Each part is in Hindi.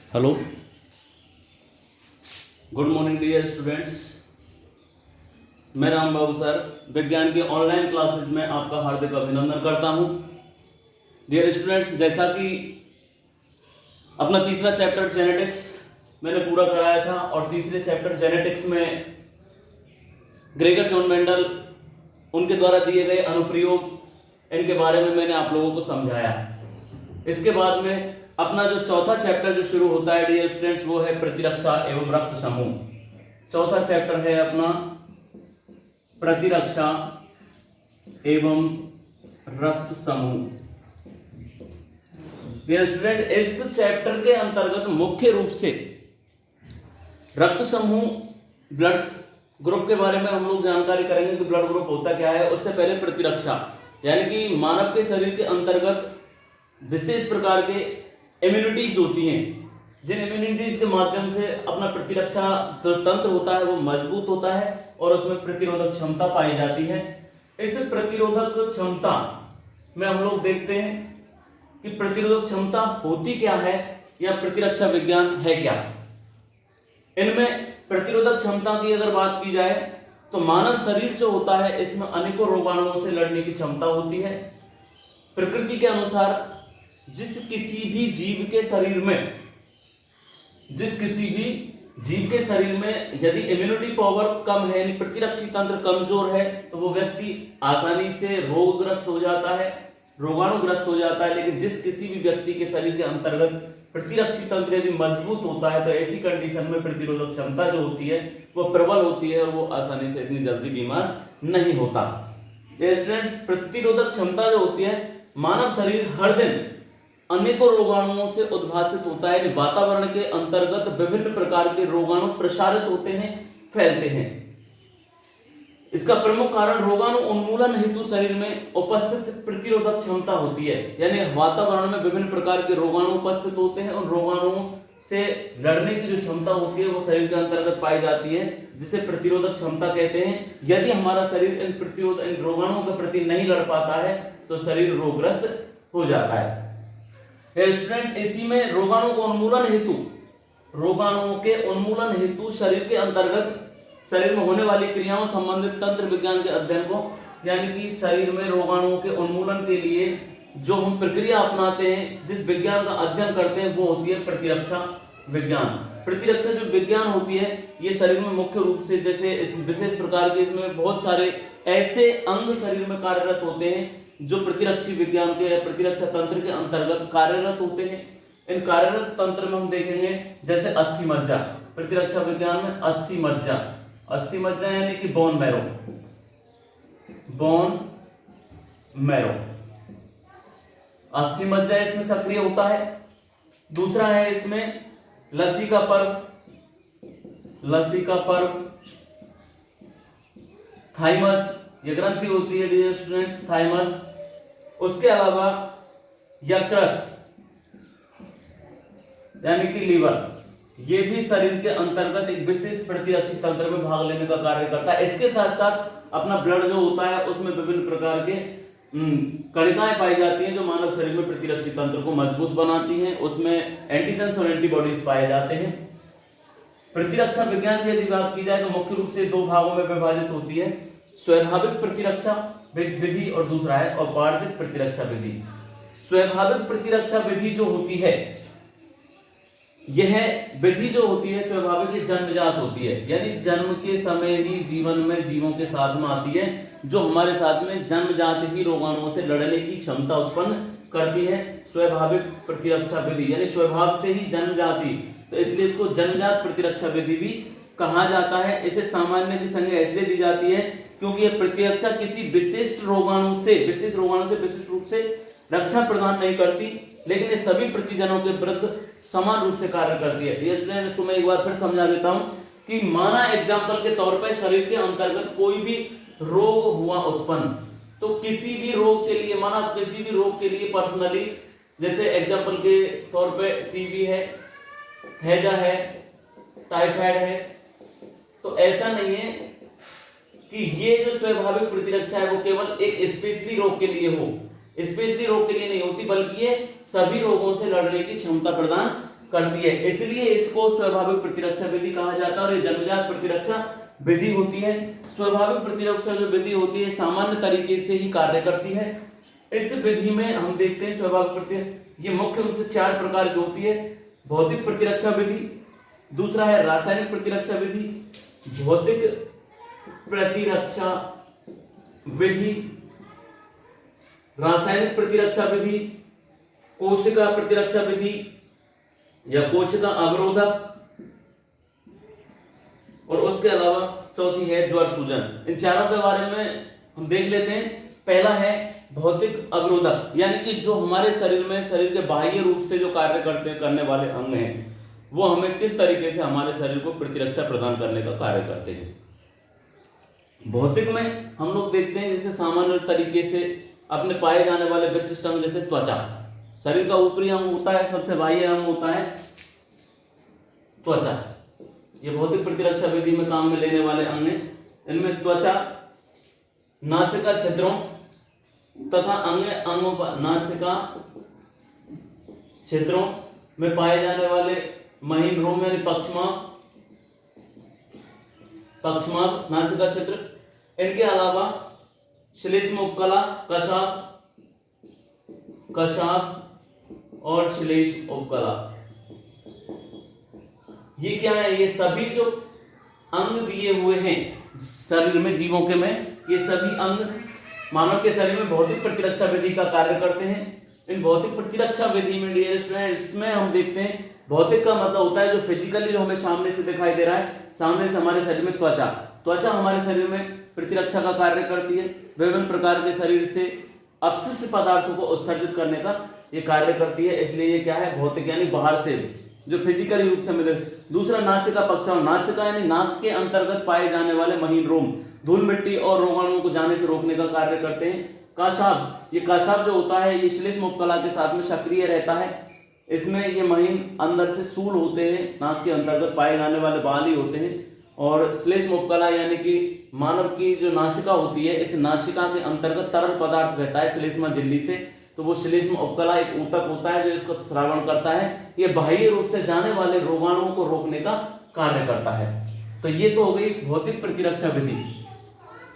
Hello, good morning dear students. मैं राम बाबू सर विज्ञान की ऑनलाइन क्लासेस में आपका हार्दिक अभिनंदन करता हूं। डियर स्टूडेंट्स, जैसा कि अपना तीसरा चैप्टर जेनेटिक्स मैंने पूरा कराया था और तीसरे चैप्टर जेनेटिक्स में ग्रेगर जॉन मेंडल उनके द्वारा दिए गए अनुप्रयोग इनके बारे में मैंने आप लोगों को समझाया। इसके बाद में अपना जो चौथा चैप्टर जो शुरू होता है डियर स्टूडेंट्स, वो है प्रतिरक्षा एवं रक्त समूह। चौथा चैप्टर है अपना प्रतिरक्षा एवं रक्त समूह। डियर स्टूडेंट, इस चैप्टर के अंतर्गत मुख्य रूप से रक्त समूह, ब्लड ग्रुप के बारे में हम लोग जानकारी करेंगे कि ब्लड ग्रुप होता क्या है। उससे पहले प्रतिरक्षा, यानी कि मानव के शरीर के अंतर्गत विशेष प्रकार के इम्यूनिटीज होती हैं, जिन इम्यूनिटीज के माध्यम से अपना प्रतिरक्षा जो तंत्र होता है वो मजबूत होता है और उसमें प्रतिरोधक क्षमता पाई जाती है। इस प्रतिरोधक क्षमता में हम लोग देखते हैं कि प्रतिरोधक क्षमता होती क्या है या प्रतिरक्षा विज्ञान है क्या। इनमें प्रतिरोधक क्षमता की अगर बात की जाए तो मानव शरीर जो होता है इसमें अनेकों रोगाणुओं से लड़ने की क्षमता होती है। प्रकृति के अनुसार जिस किसी भी जीव के शरीर में यदि इम्यूनिटी पावर कम है, यानी प्रतिरक्षी तंत्र कमजोर है, तो वो व्यक्ति आसानी से रोगग्रस्त हो जाता है, रोगाणुग्रस्त हो जाता है। लेकिन जिस किसी भी व्यक्ति के शरीर के अंतर्गत प्रतिरक्षी तंत्र यदि मजबूत होता है तो ऐसी कंडीशन में प्रतिरोधक क्षमता जो होती है वो प्रबल होती है और वो आसानी से इतनी जल्दी बीमार नहीं होता। स्टूडेंट्स, प्रतिरोधक क्षमता जो होती है, मानव शरीर हर दिन अनेकों रोगाणुओं से उद्भासित होता है। वातावरण के अंतर्गत विभिन्न प्रकार के रोगाणु प्रसारित होते हैं, फैलते हैं। इसका प्रमुख कारण रोगाणु उन्मूलन हेतु शरीर में उपस्थित प्रतिरोधक क्षमता होती है, यानी वातावरण में विभिन्न प्रकार के रोगाणु उपस्थित होते हैं, उन रोगाणुओं से लड़ने की जो क्षमता होती है वो शरीर के अंतर्गत पाई जाती है, जिसे प्रतिरोधक क्षमता कहते हैं। यदि हमारा शरीर इन रोगाणुओं के प्रति नहीं लड़ पाता है तो शरीर रोगग्रस्त हो जाता है। स्टूडेंट, इसी में रोगाणुओं के उन्मूलन हेतु शरीर के अंतर्गत शरीर में होने वाली क्रियाओं संबंधित तंत्र विज्ञान के अध्ययन को, यानी कि शरीर में रोगाणुओं के उन्मूलन के लिए जो हम प्रक्रिया अपनाते हैं, जिस विज्ञान का अध्ययन करते हैं, वो होती है प्रतिरक्षा विज्ञान। प्रतिरक्षा जो विज्ञान होती है ये शरीर में मुख्य रूप से, जैसे इस विशेष प्रकार के इसमें बहुत सारे ऐसे अंग शरीर में कार्यरत होते हैं जो प्रतिरक्षी विज्ञान के प्रतिरक्षा तंत्र के अंतर्गत कार्यरत होते हैं। इन कार्यरत तंत्र में हम देखेंगे जैसे अस्थि मज्जा, प्रतिरक्षा विज्ञान में अस्थि मज्जा यानी कि बोन मैरो, अस्थि मज्जा इसमें सक्रिय होता है। दूसरा है इसमें लसिका पर्व, थाइमस, ये ग्रंथि होती है डियर स्टूडेंट्स, थाइमस। उसके अलावा यकृत यानी कि लीवर, ये भी शरीर के अंतर्गत एक विशेष प्रतिरक्षी तंत्र में भाग लेने का कार्य करता है। इसके साथ साथ अपना ब्लड जो होता है उसमें विभिन्न प्रकार के कणिकाएं पाई जाती हैं जो मानव शरीर में प्रतिरक्षी तंत्र को मजबूत बनाती हैं। उसमें एंटीजेंस और एंटीबॉडीज पाए जाते हैं। प्रतिरक्षा विज्ञान की यदि बात की जाए तो मुख्य रूप से दो भागों में विभाजित होती है, स्वाभाविक प्रतिरक्षा विधि और दूसरा है औपार्जित प्रतिरक्षा विधि। स्वाभाविक प्रतिरक्षा विधि जो होती है, यह विधि जो होती है स्वाभाविक जन्मजात होती है, यानी जन्म के समय ही जीवन में जीवों के साथ में आती है, जो हमारे साथ में जन्मजात ही रोगाणुओं से लड़ने की क्षमता उत्पन्न करती है। स्वाभाविक प्रतिरक्षा विधि यानी स्वभाव से ही जन्मजाति, तो इसलिए इसको जन्मजात प्रतिरक्षा विधि भी कहा जाता है। इसे सामान्य की संज्ञा इसलिए दी जाती है क्योंकि यह प्रतिरक्षा किसी विशिष्ट रोगाणु से विशिष्ट रूप से रक्षा प्रदान नहीं करती, लेकिन ये सभी प्रतिजनों के विरुद्ध समान रूप से कार्य करती है। इसको मैं एक बार फिर समझा देता हूं कि माना एग्जाम्पल के तौर पर शरीर के अंतर्गत कोई भी रोग हुआ उत्पन्न, तो किसी भी रोग के लिए पर्सनली, जैसे एग्जाम्पल के तौर पे टीबी है, हैजा है, टाइफाइड है, तो ऐसा नहीं है कि ये जो स्वाभाविक प्रतिरक्षा है वो केवल एक स्पेशली रोग के लिए हो, स्पेशली रोग के लिए नहीं होती, बल्कि ये सभी रोगों से लड़ने की क्षमता प्रदान करती है, इसलिए इसको स्वाभाविक प्रतिरक्षा विधि कहा जाता है और ये जन्मजात प्रतिरक्षा विधि होती है। स्वाभाविक प्रतिरक्षा जो विधि होती है सामान्य तरीके से ही कार्य करती है। इस विधि में हम देखते हैं स्वाभाविक प्रतिरक्षा ये मुख्य रूप से 4 प्रकार की होती है। भौतिक प्रतिरक्षा विधि, दूसरा है रासायनिक प्रतिरक्षा विधि, भौतिक प्रतिरक्षा विधि, रासायनिक प्रतिरक्षा विधि, कोशिका प्रतिरक्षा विधि या कोशिका अवरोधक, और उसके अलावा चौथी है ज्वर सूजन। इन चारों के बारे में हम देख लेते हैं। पहला है भौतिक अवरोधक, यानी कि जो हमारे शरीर में शरीर के बाह्य रूप से जो कार्य करने वाले अंग हैं वो हमें किस तरीके से हमारे शरीर को प्रतिरक्षा प्रदान करने का कार्य करते हैं। भौतिक में हम लोग देखते हैं जैसे सामान्य तरीके से अपने पाए जाने वाले विशिष्ट अंग जैसे त्वचा, शरीर का ऊपरी अंग होता है, सबसे बाह्य अंग होता है त्वचा। ये भौतिक प्रतिरक्षा विधि में काम में लेने वाले अंग हैं। इनमें त्वचा, नासिका छिद्रों तथा अन्य अंगों पर नासिका छिद्रों में पाए जाने वाले महीन रोम यानी पक्षमार्ग नासिका छिद्र, इनके अलावा श्लेष्म उपकला, कशाप और श्लेष्म उपकला। ये क्या है? ये सभी जो अंग दिए हुए हैं शरीर में, जीवों के में, ये सभी अंग मानव के शरीर में भौतिक प्रतिरक्षा विधि का कार्य करते हैं। इन भौतिक प्रतिरक्षा विधि में डियर स्टूडेंट, इसमें हम देखते हैं भौतिक का मतलब होता है जो फिजिकली जो हमें सामने से दिखाई दे रहा है, सामने से हमारे शरीर में त्वचा हमारे शरीर में प्रतिरक्षा का कार्य करती है। विभिन्न प्रकार के शरीर से अपशिष्ट पदार्थों को उत्सर्जित करने का ये कार्य करती है, इसलिए ये क्या है? भौतिक, यानी बाहर से जो फिजिकली रूप से मिले। दूसरा नासिका पक्षाओं, नासिका यानी नाक के अंतर्गत पाए जाने वाले महीन रोम धूल मिट्टी और रोगाणुओं को जाने से रोकने का कार्य करते हैं। काशाब, ये काशाब जो होता है ये श्लेष्म उपकला के साथ में सक्रिय रहता है। इसमें ये महीन अंदर से सूल होते हैं, नाक के अंतर्गत पाए जाने वाले बाल ही होते हैं। और श्लेष्म उपकला यानी कि मानव की जो नासिका होती है, इस नासिका के अंतर्गत तरल पदार्थ बहता है श्लेष्मा झिल्ली से, तो वो श्लेष्म उपकला एक ऊतक होता है जो इसको श्रावण करता है। ये बाह्य रूप से जाने वाले रोगाणुओं को रोकने का कार्य करता है। तो ये तो हो गई भौतिक प्रतिरक्षा विधि।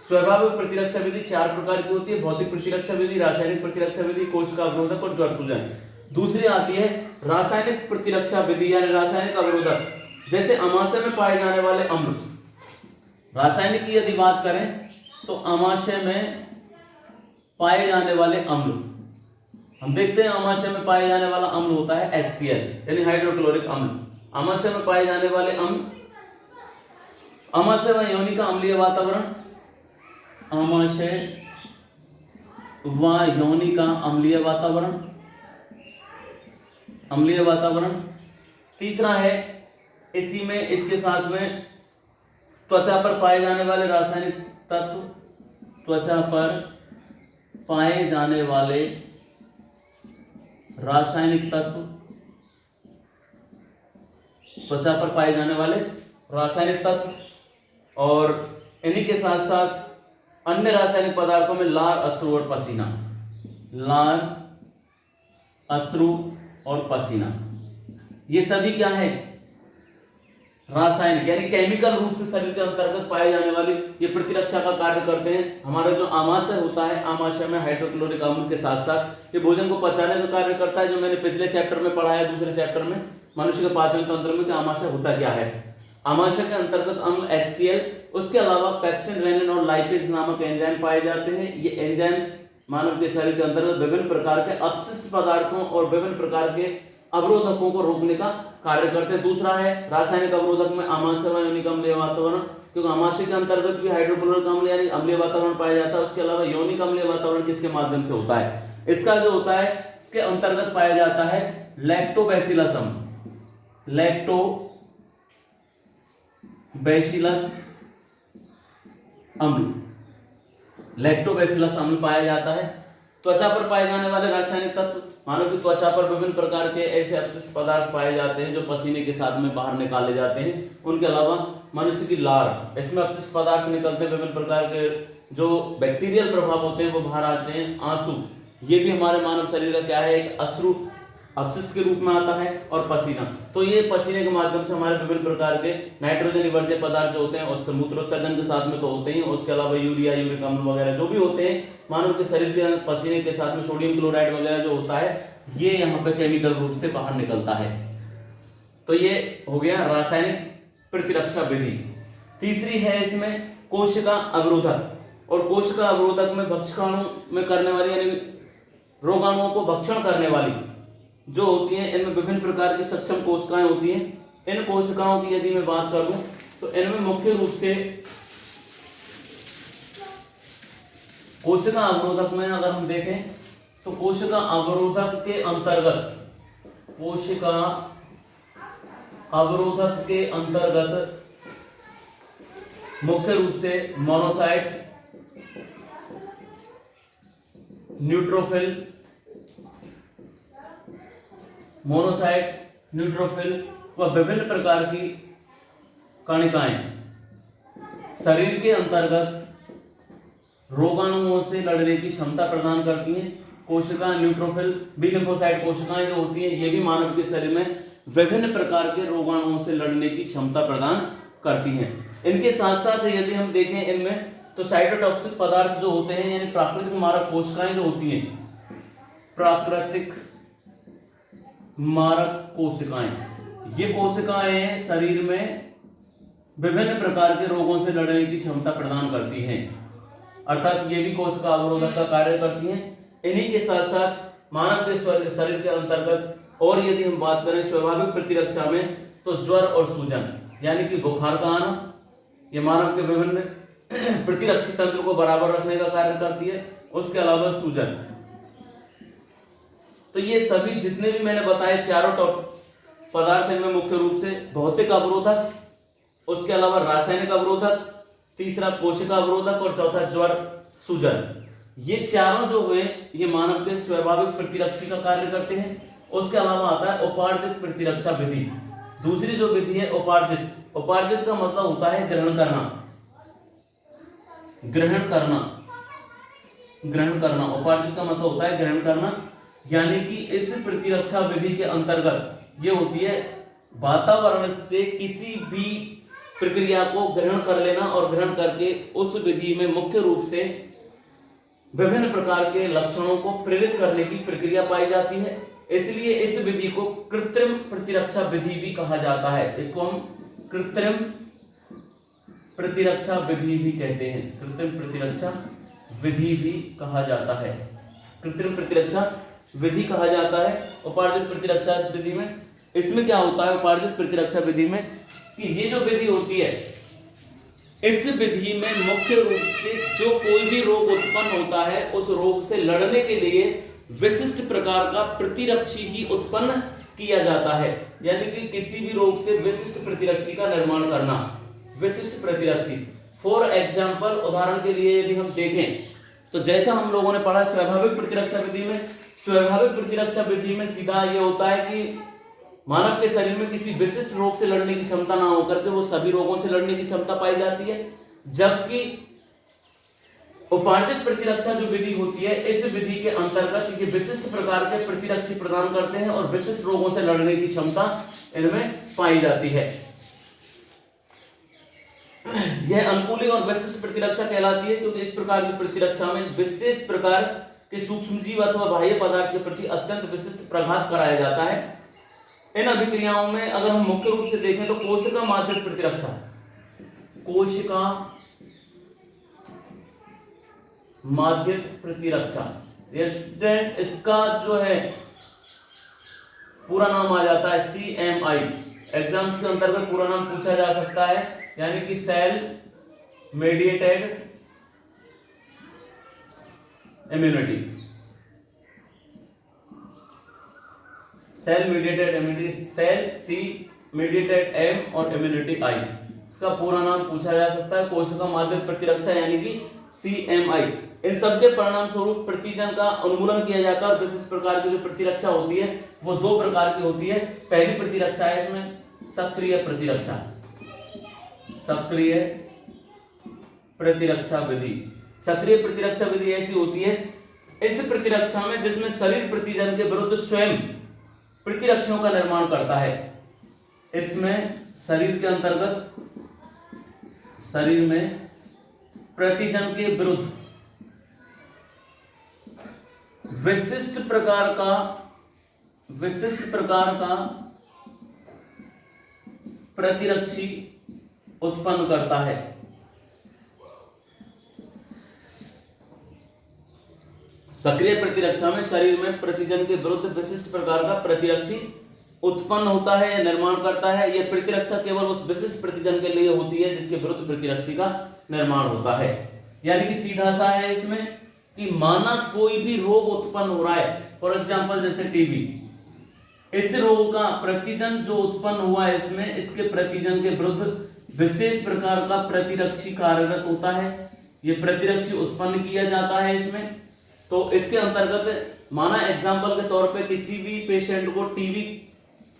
स्वाभाविक प्रतिरक्षा विधि 4 प्रकार की होती है: भौतिक प्रतिरक्षा विधि, रासायनिक प्रतिरक्षा विधि, कोशिका अवरोधक और ज्वर सूजन। दूसरी आती है रासायनिक प्रतिरक्षा विधि यानी रासायनिक अवरोधक, जैसे अमाशय में पाए जाने वाले अम्ल। रासायनिक की यदि बात करें तो अमाशय में पाए जाने वाले अम्ल, हम देखते हैं अमाशय में पाए जाने वाला अम्ल होता है HCl यानी हाइड्रोक्लोरिक अम्ल। अमाशय में पाए जाने वाले अम्ल, अमाशय व योनि का अम्लीय वातावरण, अमाशय व योनि का अम्लीय वातावरण। तीसरा है इसी में, इसके साथ में त्वचा पर पाए जाने वाले रासायनिक तत्व, त्वचा पर पाए जाने वाले रासायनिक तत्व, त्वचा पर पाए जाने वाले रासायनिक तत्व, और इन्हीं के साथ साथ अन्य रासायनिक पदार्थों में लार, अश्रु और पसीना। लार, अश्रु और पसीना, ये सभी क्या है? रासायनिक यानी केमिकल रूप से शरीर के अंतर्गत पाए जाने वाली ये प्रतिरक्षा का कार्य करते हैं। हमारा जो आमाशय होता है, आमाशय में हाइड्रोक्लोरिक अम्ल के साथ साथ ये भोजन को पचाने का कार्य करता है, जो मैंने पिछले चैप्टर में पढ़ा है, दूसरे चैप्टर में मनुष्य के पाचन तंत्र में कि आमाशय होता क्या है। आमाशय के अंतर्गत अम्ल HCl, उसके अलावा पेप्सिन, रेनिन और लाइपेज नामक एंजाइम पाए जाते हैं। ये एंजाइम्स मानव के शरीर के अंतर्गत विभिन्न प्रकार के अपशिष्ट पदार्थों और विभिन्न प्रकार के अवरोधकों को रोकने का कार्य करते हैं। दूसरा है रासायनिक अवरोधक में अमाशय व योनि का अम्लीय वातावरण, क्योंकि अमाशय के अंतर्गत भी हाइड्रोक्लोरिक अम्ल यानी अम्लीय वातावरण पाया जाता है। उसके अलावा योनि का अम्लीय वातावरण किसके माध्यम से होता है? इसका जो होता है, इसके अंतर्गत पाया जाता है लैक्टोबैसिलस अम्ल, लैक्टोबैसिलस अम्ल पाया जाता है। त्वचा पर पाए जाने वाले रासायनिक तत्व, मानव की त्वचा पर विभिन्न प्रकार के ऐसे अपशिष्ट पदार्थ पाए जाते हैं जो पसीने के साथ में बाहर निकाले जाते हैं। उनके अलावा मनुष्य की लार, इसमें अपशिष्ट पदार्थ निकलते हैं, विभिन्न प्रकार के जो बैक्टीरियल प्रभाव होते हैं वो बाहर आते हैं। आंसू, ये भी हमारे मानव शरीर का क्या है? एक अश्रु अपशिष्ट के रूप में आता है, और पसीना। तो ये पसीने के माध्यम से हमारे विभिन्न प्रकार के नाइट्रोजन वर्ज्य पदार्थ जो होते हैं मूत्रोत्सर्जन के साथ में तो होते ही, उसके अलावा यूरिया, यूरिक अम्ल वगैरह जो भी होते हैं मानव के शरीर के पसीने के साथ में सोडियम क्लोराइड वगैरह जो होता है, ये यहाँ पे केमिकल रूप से बाहर निकलता है। तो ये हो गया रासायनिक प्रतिरक्षा विधि। तीसरी है इसमें कोशिका अवरोधक, और कोशिका अवरोधक में भक्षकाणु में करने वाली यानी रोगाणुओं को भक्षण करने वाली जो होती हैं, इनमें विभिन्न प्रकार की सक्षम कोशिकाएं होती हैं। इन कोशिकाओं की यदि मैं बात करूं तो इनमें मुख्य रूप से कोशिका अवरोधक में अगर हम देखें तो कोशिका अवरोधक के अंतर्गत मुख्य रूप से मोनोसाइट, न्यूट्रोफिल व विभिन्न प्रकार की कणिकाएं शरीर के अंतर्गत रोगाणुओं से लड़ने की क्षमता प्रदान करती हैं। कोशिका न्यूट्रोफिल, बी लिम्फोसाइट कोशिकाएं जो होती हैं, ये भी मानव के शरीर में विभिन्न प्रकार के रोगाणुओं से लड़ने की क्षमता प्रदान करती हैं। इनके साथ साथ यदि हम देखें इनमें तो साइटोटॉक्सिक पदार्थ जो होते हैं यानी प्राकृतिक मारक कोशिकाएं जो होती हैं, प्राकृतिक मारक कोशिकाएं, ये कोशिकाएं शरीर में विभिन्न प्रकार के रोगों से लड़ने की क्षमता प्रदान करती हैं, अर्थात ये भी कोशिका अवरोधक का कार्य करती हैं। इन्हीं के साथ साथ मानव के शरीर के अंतर्गत और यदि हम बात करें स्वाभाविक प्रतिरक्षा में तो ज्वर और सूजन यानी कि बुखार का आना, ये मानव के विभिन्न प्रतिरक्षी तंत्र को बराबर रखने का कार्य करती है। उसके अलावा सूजन, तो ये सभी जितने भी मैंने बताए चारों पदार्थ इनमें मुख्य रूप से भौतिक अवरोधक, उसके अलावा रासायनिक अवरोधक, तीसरा कोशिका अवरोधक और चौथा ज्वर सूजन, ये चारों जो हुए ये मानव के स्वाभाविक प्रतिरक्षी का कार्य करते हैं। उसके अलावा आता है उपार्जित प्रतिरक्षा विधि। दूसरी जो विधि है उपार्जित का मतलब होता है ग्रहण करना। उपार्जित का मतलब होता है ग्रहण करना, यानी कि इस प्रतिरक्षा विधि के अंतर्गत ये होती है वातावरण से किसी भी प्रक्रिया को ग्रहण कर लेना और ग्रहण करके उस विधि में मुख्य रूप से विभिन्न प्रकार के लक्षणों को प्रेरित करने की प्रक्रिया पाई जाती है। इसलिए इस विधि को कृत्रिम प्रतिरक्षा विधि भी कहा जाता है। इसको हम कृत्रिम प्रतिरक्षा विधि भी कहते हैं, कृत्रिम प्रतिरक्षा विधि भी कहा जाता है, कृत्रिम प्रतिरक्षा विधि कहा जाता है। उपार्जित प्रतिरक्षा विधि में इसमें क्या होता है, उपार्जित प्रतिरक्षा विधि में कि ये जो विधि होती है इस विधि में मुख्य रूप से जो कोई भी रोग उत्पन्न होता है उस रोग से लड़ने के लिए विशिष्ट प्रकार का प्रतिरक्षी ही उत्पन्न किया जाता है, यानी कि किसी भी रोग से विशिष्ट प्रतिरक्षी का निर्माण करना, विशिष्ट प्रतिरक्षी। फॉर एग्जाम्पल, उदाहरण के लिए यदि हम देखें तो जैसा हम लोगों ने पढ़ा स्वाभाविक प्रतिरक्षा विधि में, स्वाभाविक प्रतिरक्षा विधि में सीधा ये होता है कि मानव के शरीर में किसी विशिष्ट रोग से लड़ने की क्षमता ना होकर के वो सभी रोगों से लड़ने की क्षमता पाई जाती है। जबकि उपार्जित प्रतिरक्षा जो विधि होती है इस विधि के अंतर्गत ये विशिष्ट प्रकार के प्रतिरक्षी प्रदान करते हैं और विशिष्ट रोगों से लड़ने की क्षमता इनमें पाई जाती है। यह अनुकूली और विशिष्ट प्रतिरक्षा कहलाती है क्योंकि इस प्रकार की प्रतिरक्षा में विशेष प्रकार के सूक्ष्मजीव अथवा बाह्य पदार्थ के प्रति अत्यंत विशिष्ट प्रघात कराया जाता है। इन अभिक्रियाओं में अगर हम मुख्य रूप से देखें तो कोशिका माध्यित प्रतिरक्षा, कोशिका माध्यित प्रतिरक्षा, इसका जो है पूरा नाम आ जाता है CMI। एग्जाम्स के अंतर्गत पूरा नाम पूछा जा सकता है, यानी कि cell mediated immunity, cell mediated immunity, cell C mediated M और इम्यूनिटी I, इसका पूरा नाम पूछा जा सकता है कोशिका माध्यित प्रतिरक्षा यानी कि CMI। इन सबके परिणाम स्वरूप प्रतिजन का उन्मूलन किया जाता है और विशिष्ट प्रकार की जो प्रतिरक्षा होती है वो दो प्रकार की होती है। पहली प्रतिरक्षा है इसमें सक्रिय प्रतिरक्षा, सक्रिय प्रतिरक्षा विधि। सक्रिय प्रतिरक्षा विधि ऐसी होती है इस प्रतिरक्षा में जिसमें शरीर प्रतिजन के विरुद्ध स्वयं प्रतिरक्षियों का निर्माण करता है। इसमें शरीर के अंतर्गत शरीर में प्रतिजन के विरुद्ध विशिष्ट प्रकार का प्रतिरक्षी उत्पन्न करता है। सक्रिय प्रतिरक्षा में शरीर में प्रतिजन के विरुद्ध विशिष्ट प्रकार का प्रतिरक्षी उत्पन्न होता है या निर्माण करता है। यह प्रतिरक्षा केवल उस विशिष्ट प्रतिजन के लिए होती है जिसके विरुद्ध प्रतिरक्षी का निर्माण होता है। यानी कि सीधा सा है इसमें कि माना कोई भी रोग उत्पन्न हो रहा है, फॉर एग्जांपल जैसे टीबी, इस रोग का प्रतिजन जो उत्पन्न हुआ है इसमें, इसके प्रतिजन के विरुद्ध विशेष प्रकार का प्रतिरक्षी कार्यरत होता है। यह प्रतिरक्षी उत्पन्न किया जाता है इसमें। तो इसके अंतर्गत माना एग्जांपल के तौर पे किसी भी पेशेंट को टीबी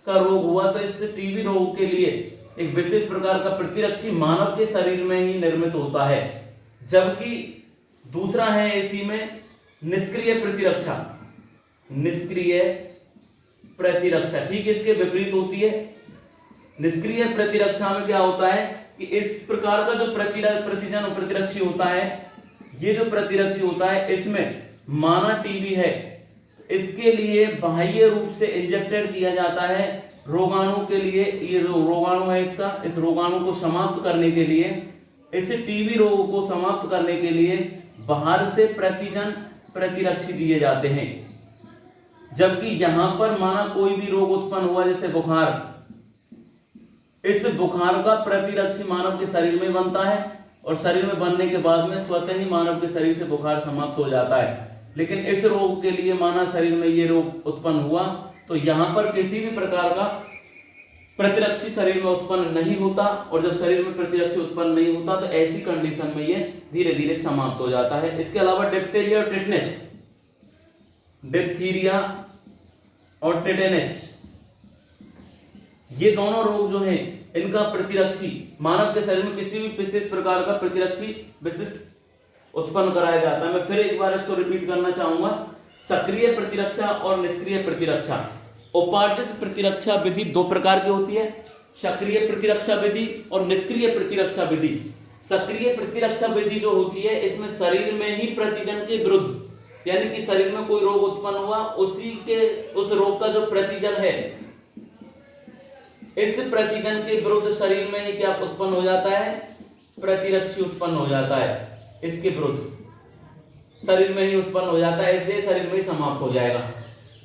का रोग हुआ तो इस टीबी रोग के लिए एक विशेष प्रकार का प्रतिरक्षी मानव के शरीर में ही निर्मित होता है। जबकि दूसरा है इसी में निष्क्रिय प्रतिरक्षा। निष्क्रिय प्रतिरक्षा ठीक इसके विपरीत होती है। निष्क्रिय प्रतिरक्षा में क्या होता है कि इस प्रकार का जो प्रतिजन प्रतिरक्षी होता है, ये जो प्रतिरक्षी होता है इसमें माना टीबी है, इसके लिए बाह्य रूप से इंजेक्टेड किया जाता है रोगाणु के लिए। ये रोगाणु है इसका, इस रोगाणु को समाप्त करने के लिए, इस टीबी रोग को समाप्त करने के लिए बाहर से प्रतिजन प्रतिरक्षी दिए जाते हैं। जबकि यहां पर माना कोई भी रोग उत्पन्न हुआ जैसे बुखार, इस बुखार का प्रतिरक्षी मानव के शरीर में बनता है और शरीर में बनने के बाद में स्वतः ही मानव के शरीर से बुखार समाप्त हो जाता है। लेकिन इस रोग के लिए माना शरीर में ये रोग उत्पन्न हुआ तो यहां पर किसी भी प्रकार का प्रतिरक्षी शरीर में उत्पन्न नहीं होता, और जब शरीर में प्रतिरक्षी उत्पन्न नहीं होता तो ऐसी कंडीशन में ये धीरे धीरे समाप्त हो जाता है। इसके अलावा डिप्थीरिया और टिटनेस, डिप्थीरिया और टिटेनस, ये दोनों रोग जो हैं इनका प्रतिरक्षी मानव के शरीर में किसी भी विशेष प्रकार का प्रतिरक्षी विशिष्ट उत्पन्न कराया जाता है। मैं फिर एक बार इसको रिपीट करना चाहूंगा। सक्रिय प्रतिरक्षा और निष्क्रिय प्रतिरक्षा। उपार्जित प्रतिरक्षा विधि दो प्रकार की होती है, सक्रिय प्रतिरक्षा विधि और निष्क्रिय प्रतिरक्षा विधि। सक्रिय प्रतिरक्षा विधि जो होती है इसमें शरीर में ही प्रतिजन के विरुद्ध, यानी कि शरीर में कोई रोग उत्पन्न हुआ उस रोग का जो प्रतिजन है, इस प्रतिजन के विरुद्ध शरीर में ही क्या उत्पन्न हो जाता है, प्रतिरक्षी उत्पन्न हो जाता है। इसके विरुद्ध शरीर में ही उत्पन्न हो जाता है, इसलिए शरीर में ही समाप्त हो जाएगा।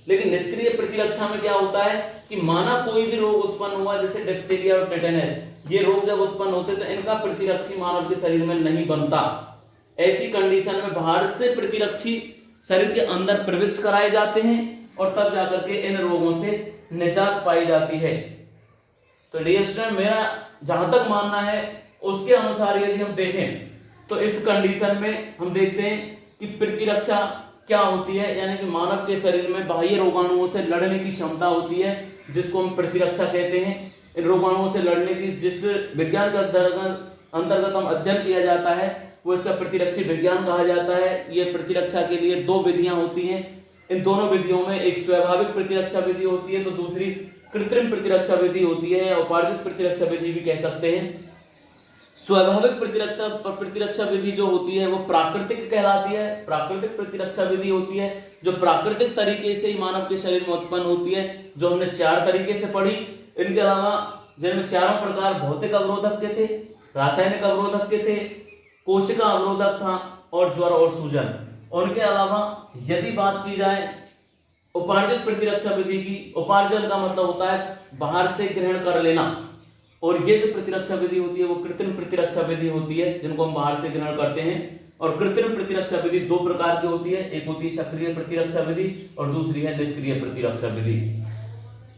लेकिन निष्क्रिय प्रतिरक्षा में क्या होता है कि माना कोई भी रोग उत्पन्न हुआ जैसे डिप्थीरिया और टिटेनस, ये रोग जब उत्पन्न होते तो इनका प्रतिरक्षी मानव के शरीर में नहीं बनता। ऐसी कंडीशन में बाहर से प्रतिरक्षी शरीर के अंदर प्रविष्ट कराए जाते हैं और तब जाकर के इन रोगों से निजात पाई जाती है। तो डियर स्टूडेंट, मेरा जहां तक मानना है उसके अनुसार यदि हम देखें तो इस कंडीशन में हम देखते हैं कि प्रतिरक्षा क्या होती है, यानी कि मानव के शरीर में बाह्य रोगाणुओं से लड़ने की क्षमता होती है जिसको हम प्रतिरक्षा कहते हैं। इन रोगाणुओं से लड़ने की जिस विज्ञान के अंतर्गत हम अध्ययन किया जाता है वो इसका प्रतिरक्षी विज्ञान कहा जाता है। ये प्रतिरक्षा के लिए दो विधियां होती हैं। इन दोनों विधियों में एक स्वाभाविक प्रतिरक्षा विधि होती है तो दूसरी कृत्रिम प्रतिरक्षा विधि होती है, या उपार्जित प्रतिरक्षा विधि भी कह सकते हैं। स्वाभाविक प्रतिरक्षा विधि जो होती है वो प्राकृतिक कहलाती है। प्राकृतिक प्रतिरक्षा विधि होती है जो प्राकृतिक तरीके से ही मानव के शरीर में उत्पन्न होती है, जो हमने 4 तरीके से पढ़ी। इनके अलावा जिनमें चारों प्रकार भौतिक अवरोधक के थे, रासायनिक अवरोधक के थे, कोशिका अवरोधक था और ज्वर और सूजन। उनके अलावा यदि बात की जाए उपार्जित प्रतिरक्षा विधि की, उपार्जन का मतलब होता है बाहर से ग्रहण कर लेना, और ये जो प्रतिरक्षा विधि होती है वो कृत्रिम प्रतिरक्षा विधि होती है जिनको हम बाहर से ग्रहण करते हैं। और कृत्रिम प्रतिरक्षा विधि दो प्रकार की होती है, एक होती है सक्रिय प्रतिरक्षा विधि और दूसरी है निष्क्रिय प्रतिरक्षा विधि।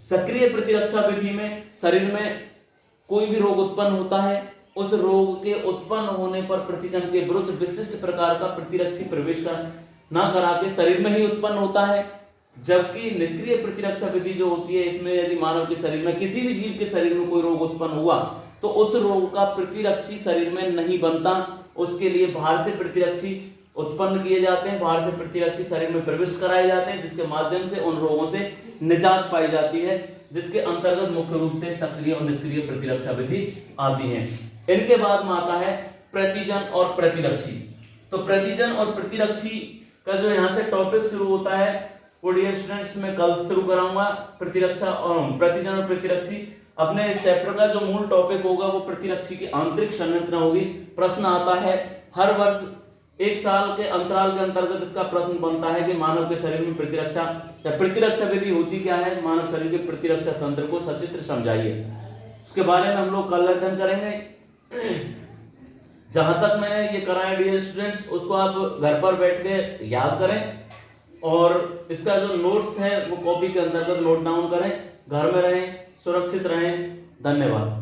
सक्रिय प्रतिरक्षा विधि में शरीर में कोई भी रोग उत्पन्न होता है, उस रोग के उत्पन्न होने पर प्रतिजन के विरुद्ध विशिष्ट प्रकार का प्रतिरक्षी प्रवेश ना करा के शरीर में ही उत्पन्न होता है। जबकि निष्क्रिय प्रतिरक्षा विधि जो होती है इसमें यदि मानव के शरीर में किसी भी जीव के शरीर में कोई रोग उत्पन्न हुआ तो उस रोग का प्रतिरक्षी शरीर में नहीं बनता, उसके लिए बाहर से प्रतिरक्षी उत्पन्न किए जाते हैं, बाहर से प्रतिरक्षी शरीर में प्रविष्ट कराए जाते हैं जिसके माध्यम से उन रोगों से निजात पाई जाती है, जिसके अंतर्गत मुख्य रूप से सक्रिय और निष्क्रिय प्रतिरक्षा विधि आती है। इनके बाद में आता है प्रतिजन और प्रतिरक्षी। तो प्रतिजन और प्रतिरक्षी का जो यहाँ से टॉपिक शुरू होता है वो डियर स्टूडेंट्स मैं कल शुरू कराऊंगा। प्रतिरक्षा और प्रतिजन और प्रतिरक्षी, अपने इस चैप्टर का जो मूल टॉपिक होगा वो प्रतिरक्षी की आंतरिक संरचना होगी। प्रश्न आता है हर वर्ष 1 साल के अंतराल के अंतर्गत इसका प्रश्न बनता है कि मानव के शरीर में प्रतिरक्षा या प्रतिरक्षा विधि होती क्या है, मानव शरीर के प्रतिरक्षा तंत्र को सचित्र समझाइए। उसके बारे में हम लोग कल अध्ययन करेंगे। जहां तक मैंने ये कराया डियर स्टूडेंट्स, उसको आप घर पर बैठ के याद करें और इसका जो नोट्स है वो कॉपी के अंतर्गत नोट डाउन करें। घर में रहें, सुरक्षित रहें। धन्यवाद।